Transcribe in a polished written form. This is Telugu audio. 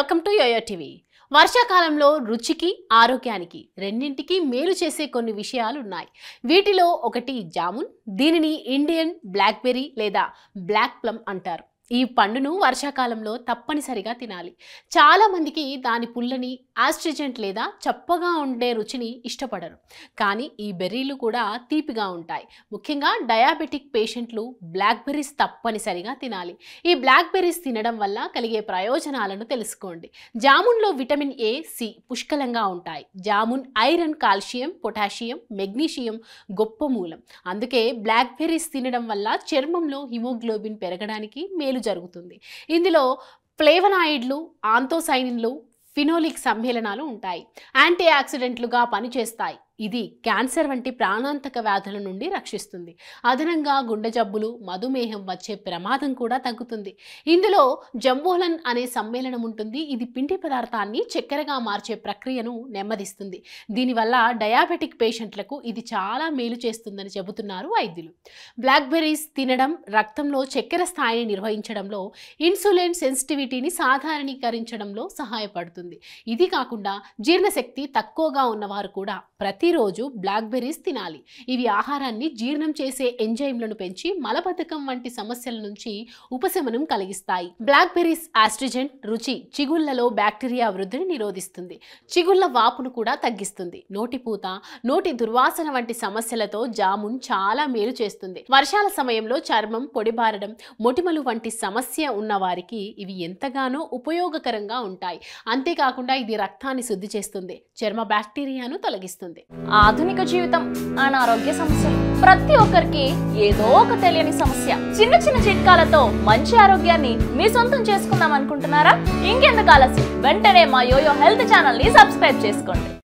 Welcome to yo-yo TV. వర్షాకాలంలో రుచికి ఆరోగ్యానికి రెండింటికి మేలు చేసే కొన్ని విషయాలు ఉన్నాయి. వీటిలో ఒకటి జామున్. దీనిని ఇండియన్ బ్లాక్బెర్రీ లేదా బ్లాక్ ప్లమ్ అంటారు. ఈ పండును వర్షాకాలంలో తప్పనిసరిగా తినాలి. చాలా మందికి దాని పుల్లని, ఆస్ట్రిజెంట్ లేదా చప్పగా ఉండే రుచిని ఇష్టపడరు. కానీ ఈ బెర్రీలు కూడా తీపిగా ఉంటాయి. ముఖ్యంగా డయాబెటిక్ పేషెంట్లు బ్లాక్బెర్రీస్ తప్పనిసరిగా తినాలి. ఈ బ్లాక్బెర్రీస్ తినడం వల్ల కలిగే ప్రయోజనాలను తెలుసుకోండి. జామున్లో విటమిన్ ఏ, సి పుష్కలంగా ఉంటాయి. Jamun iron, calcium, potassium, magnesium గొప్ప మూలం. అందుకే బ్లాక్బెర్రీస్ తినడం వల్ల చర్మంలో హిమోగ్లోబిన్ పెరగడానికి మేలు జరుగుతుంది. ఇందులో ఫ్లేవనాయిడ్లు, ఆంతోసైనిన్లు, ఫినోలిక్ సమ్మేళనాలు ఉంటాయి. యాంటీ ఆక్సిడెంట్లుగా పనిచేస్తాయి. ఇది క్యాన్సర్ వంటి ప్రాణాంతక వ్యాధుల నుండి రక్షిస్తుంది. అదనంగా గుండె జబ్బులు, మధుమేహం వచ్చే ప్రమాదం కూడా తగ్గుతుంది. ఇందులో జంబోలన్ అనే సమ్మేళనం ఉంటుంది. ఇది పిండి పదార్థాన్ని చక్కెరగా మార్చే ప్రక్రియను నెమ్మదిస్తుంది. దీనివల్ల డయాబెటిక్ పేషెంట్లకు ఇది చాలా మేలు చేస్తుందని చెబుతున్నారు వైద్యులు. బ్లాక్బెర్రీస్ తినడం రక్తంలో చక్కెర స్థాయిని నిర్వహించడంలో, ఇన్సులిన్ సెన్సిటివిటీని సాధారణీకరించడంలో సహాయపడుతుంది. ఇది కాకుండా జీర్ణశక్తి తక్కువగా ఉన్నవారు కూడా ప్రతిరోజు బ్లాక్బెర్రీస్ తినాలి. ఇవి ఆహారాన్ని జీర్ణం చేసే ఎంజైమ్లను పెంచి మలబద్ధకం వంటి సమస్యల నుంచి ఉపశమనం కలిగిస్తాయి. బ్లాక్బెర్రీస్ ఆస్ట్రిజెంట్ రుచి చిగుళ్లలో బ్యాక్టీరియా వృద్ధిని నిరోధిస్తుంది. చిగుళ్ల వాపును కూడా తగ్గిస్తుంది. నోటిపూత, నోటి దుర్వాసన వంటి సమస్యలతో జామున్ చాలా మేలు చేస్తుంది. వర్షాల సమయంలో చర్మం పొడిబారడం, మొటిమలు వంటి సమస్య ఉన్న వారికి ఇవి ఎంతగానో ఉపయోగకరంగా ఉంటాయి. అంతేకాకుండా ఇది రక్తాన్ని శుద్ధి చేస్తుంది, చర్మ బ్యాక్టీరియాను తొలగిస్తుంది. ఆధునిక జీవితం, అనారోగ్య సమస్యలు ప్రతి ఒక్కరికి ఏదో ఒక తెలియని సమస్య. చిన్న చిన్న చిట్కాలతో మంచి ఆరోగ్యాన్ని మీ సొంతం చేసుకుందాం అనుకుంటున్నారా? ఇంకెందుకు ఆలస్యం, వెంటనే మా యోయో హెల్త్ ఛానల్ ని సబ్స్క్రైబ్ చేసుకోండి.